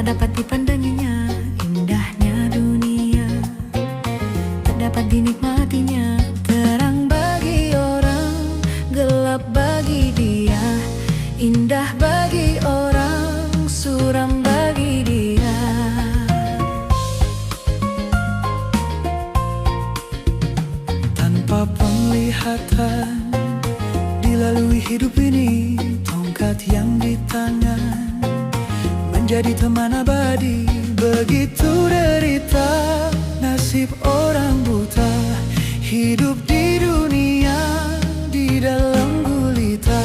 tak dapat dipandanginya. Indahnya dunia tak dapat dinikmatinya. Terang bagi orang, gelap bagi dia. Indah bagi orang, suram bagi dia. Tanpa penglihatan dilalui hidup ini, tongkat yang di tangan menjadi teman abadi. Begitu derita nasib orang buta, hidup di dunia di dalam gulita.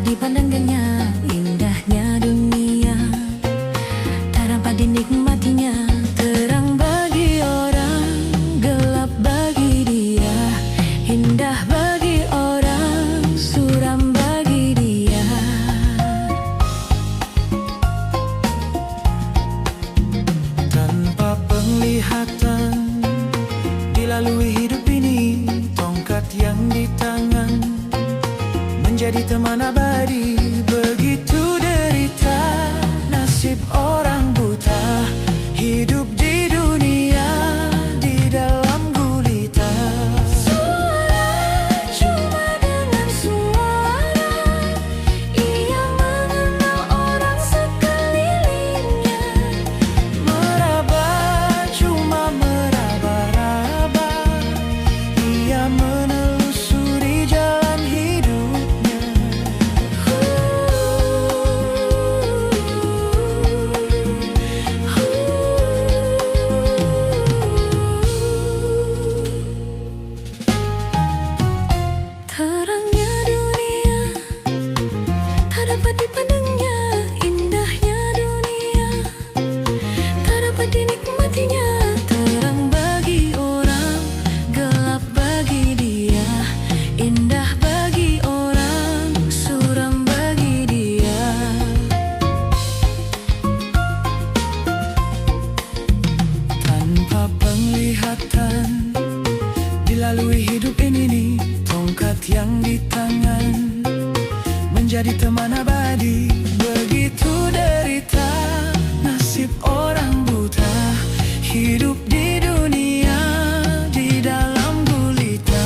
Dipandangkannya, indahnya dunia tak dapat dinikmatinya. Terang bagi orang, gelap bagi dia. Indah bagi orang, suram bagi dia. Tanpa penglihatan dilalui hidup ini, tongkat yang di tangan menjadi teman abadi. Begitu derita nasib orang buta, hidup di dunia di dalam gulita. Suara cuma dengan suara, ia mengenal orang sekelilingnya. Meraba cuma meraba-raba, ia menelusuri jalan hidupnya. Terangnya dunia tak dapat dipandangnya. Indahnya dunia tak dapat dinikmatinya. Terang bagi orang, gelap bagi dia. Indah bagi orang, suram bagi dia. Tanpa penglihatan dilalui hidup ini, tongkat yang di tangan menjadi teman abadi. Begitu derita nasib orang buta, hidup di dunia di dalam gulita.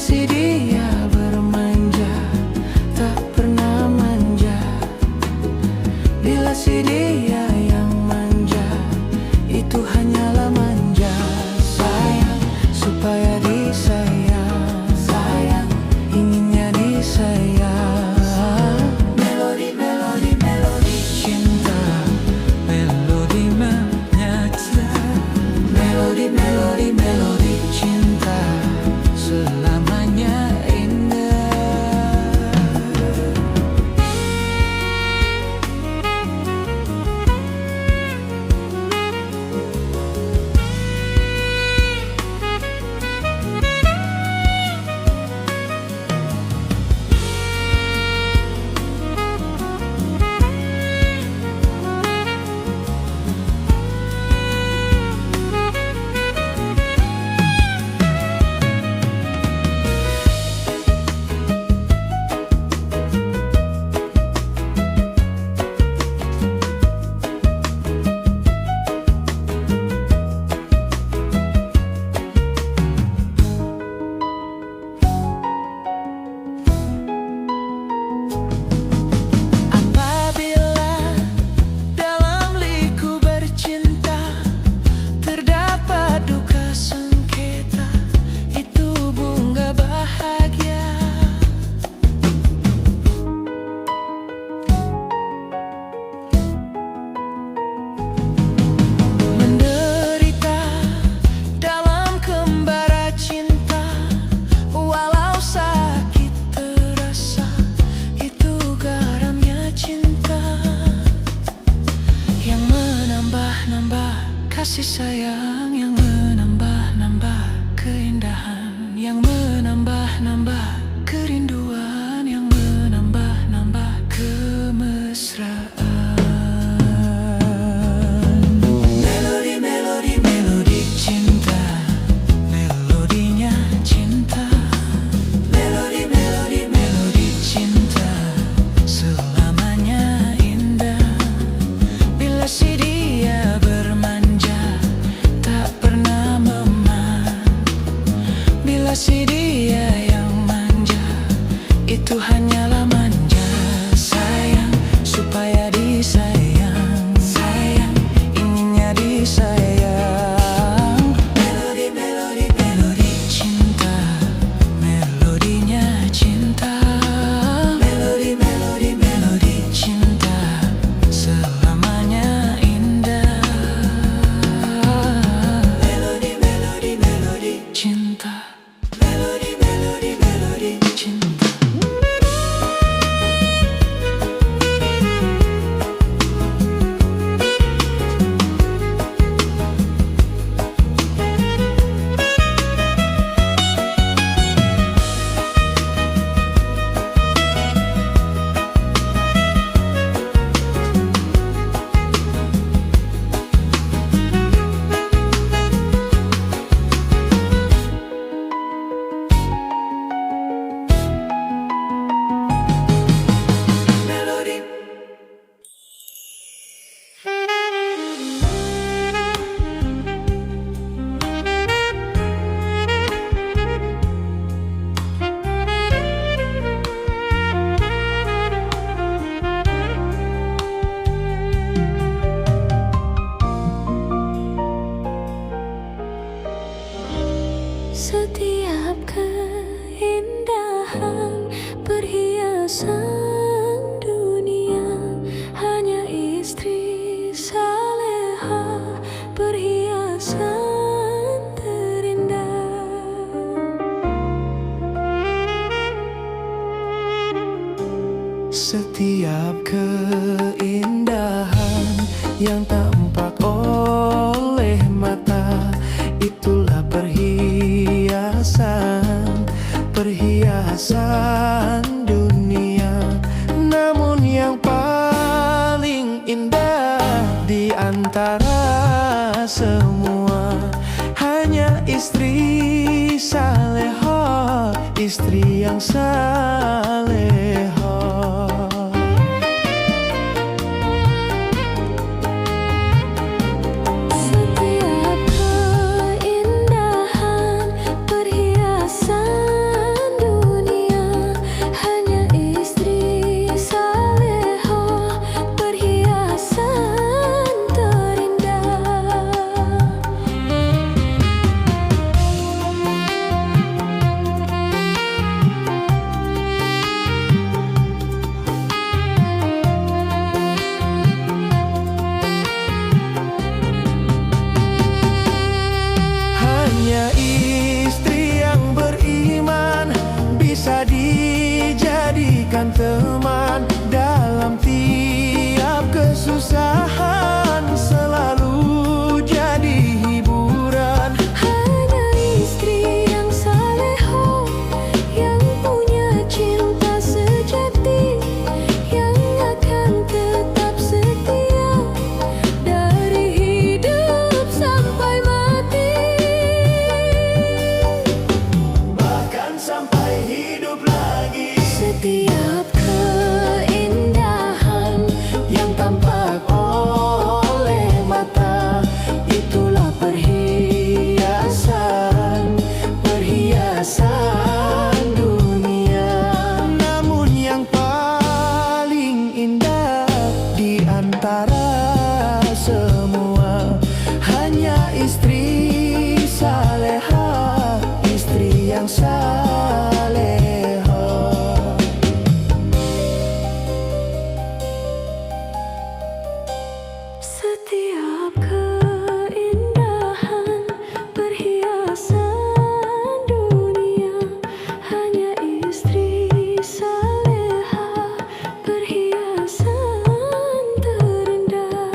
Si dia bermanja, tak pernah manja. Bila si dia yang manja, itu hanyalah manja. Sayang, supaya disayang. Sayang, inginnya disayang. Melodi, melodi, melodi cinta, melodi menyata. Melodi, melodi, melodi cinta, selamanya Bila si dia yang manja, itu hanyalah manja. Sayang, supaya disayang. Sayang, inginnya disayang. Melodi, melodi, melodi cinta. Melodinya cinta. Melodi, melodi, melodi cinta. Selamanya indah. Melodi, melodi, melodi cinta. Melodi, melodi, melodi cinta. Melodi. Setiap keindahan perhiasan dunia, hanya istri saleha perhiasan terindah. Setiap keindahan yang tampak oleh mata, itulah perhiasan, perhiasan dunia. Namun yang paling indah di antara semua, hanya istri saleha, istri yang saleha. Setiap keindahan perhiasan dunia, hanya istri saleha perhiasan terindah. Hanya istri yang beriman bisa dijadikan teman dalam tiap kesusahan, selalu jadi hiburan. Hanya istri yang saleha, yang punya cinta sejati, yang akan tetap setia dari hidup sampai mati. Bahkan sampai hidup lagi. Setiap keindahan Yang tampak oleh mata, itulah perhiasan, perhiasan dunia. Namun yang paling indah di antara semua, hanya istri saleha, istri yang saleha. Setiap keindahan perhiasan dunia, hanya istri saleha perhiasan terindah.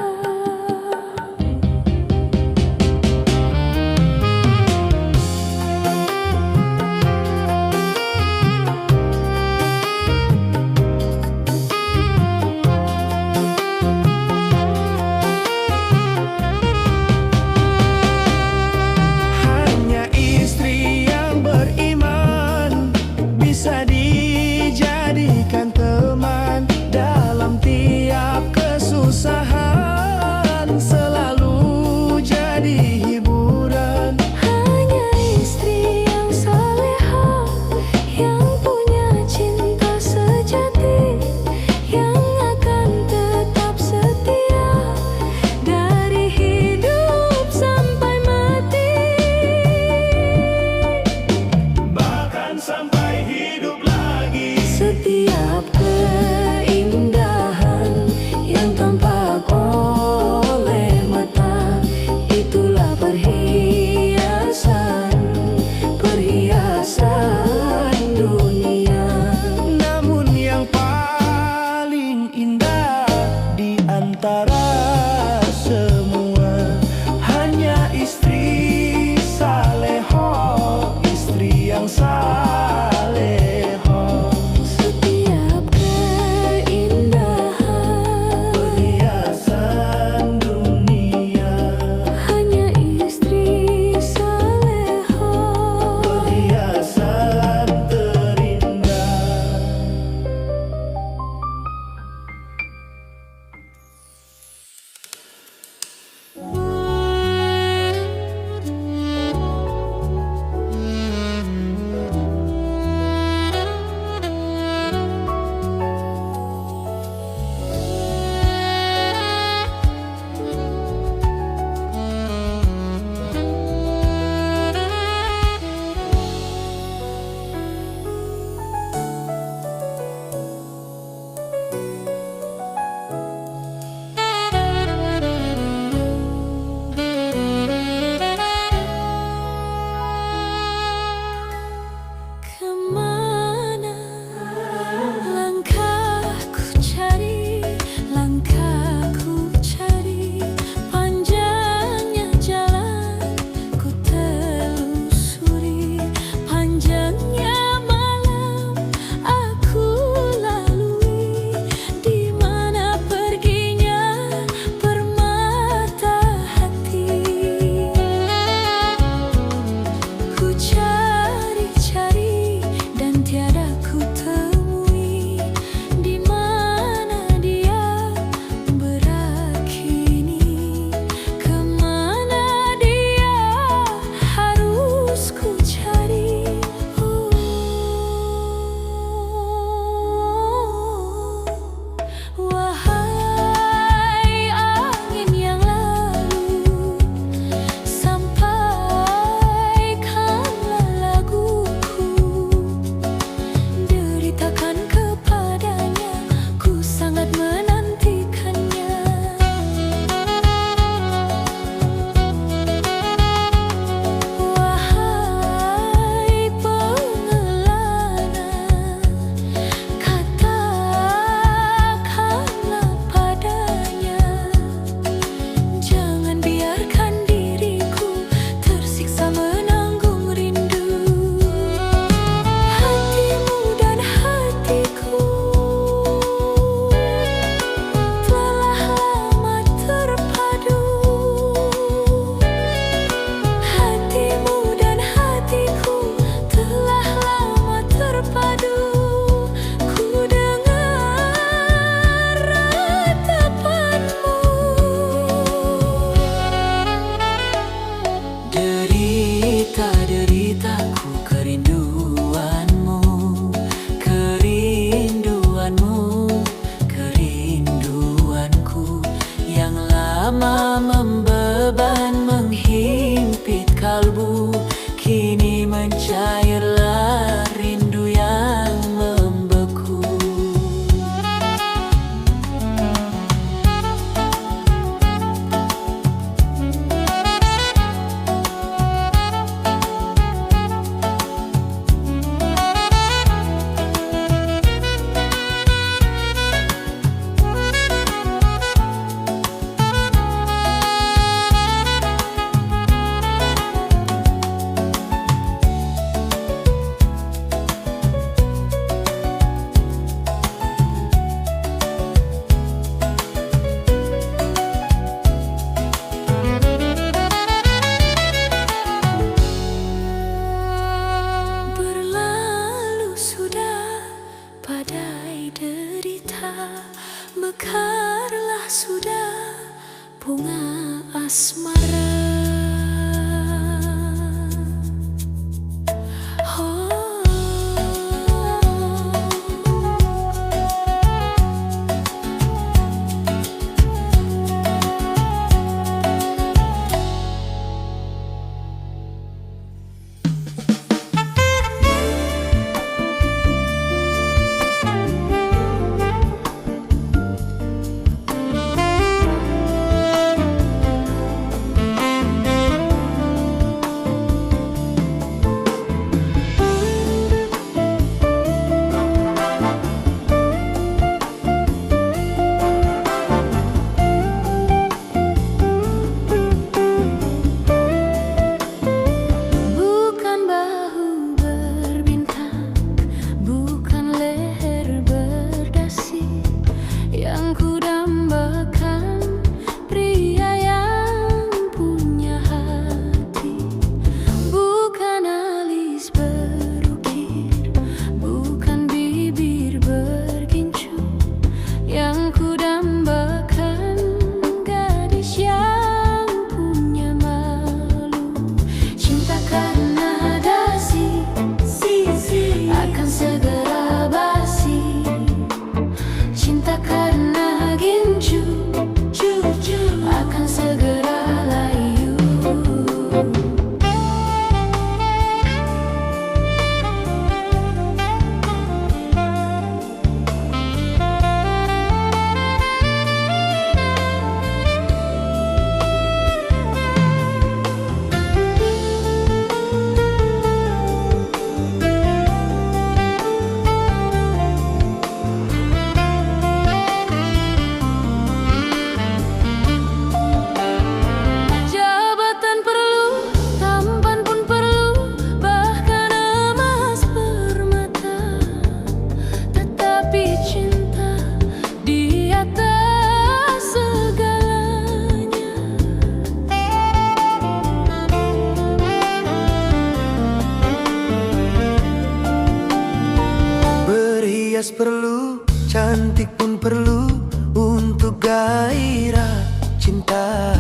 Berhias perlu, cantik pun perlu untuk gairah cinta.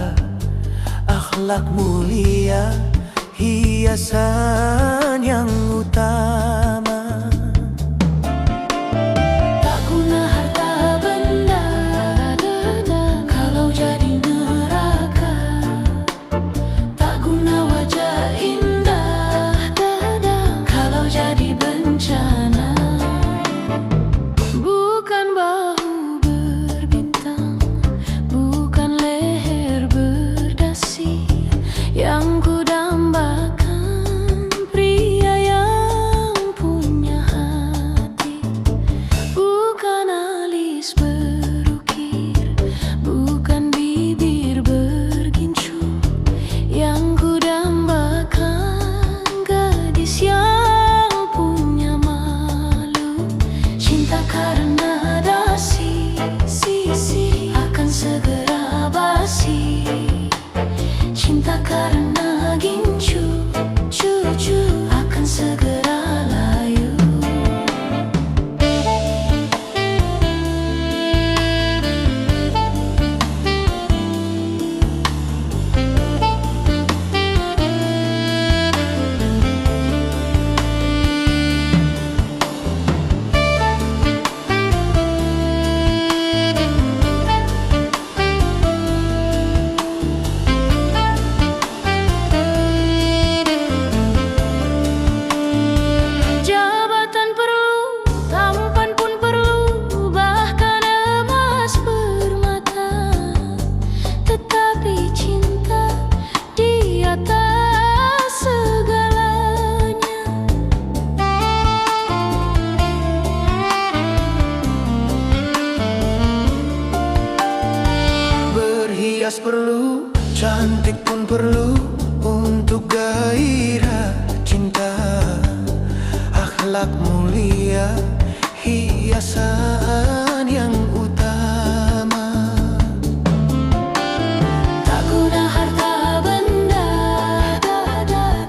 Akhlak mulia, hiasan yang utama. Tak guna harta benda kalau jadi neraka. Tak guna wajah indah kalau jadi bencana. Bukan bahu berbintang, bukan leher berdasi yang ku dambakan, pria yang punya hati. Bukan alis berukir, bukan bibir bergincu yang ku dambakan, gadis yang punya malu. Cinta karena dasi akan segera basi. Cinta karena gincu akan segera layu. Jabatan perlu, tampan pun perlu, bahkan emas permata. Tetapi cinta di atas segalanya. Berhias perlu, cantik pun perlu untuk gairah cinta. Akhlak mulia, hiasan yang utama. Tak guna harta benda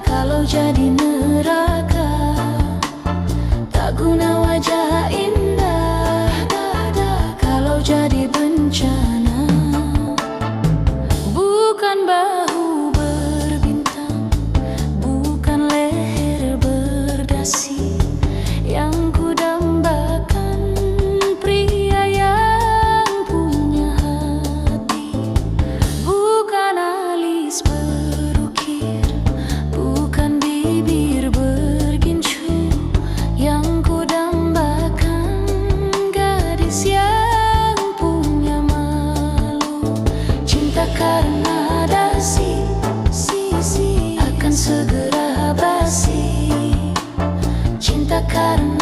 kalau jadi neraka. Tak guna wajah indah kalau jadi bencana. Bukan bahu berbintang, bukan leher berdasi yang ku dambakan, pria yang punya hati. Bukan alis berukir, bukan bibir bergincu yang ku dambakan, gadis yang punya malu. Cinta karena dasi akan segera basi. Cinta karena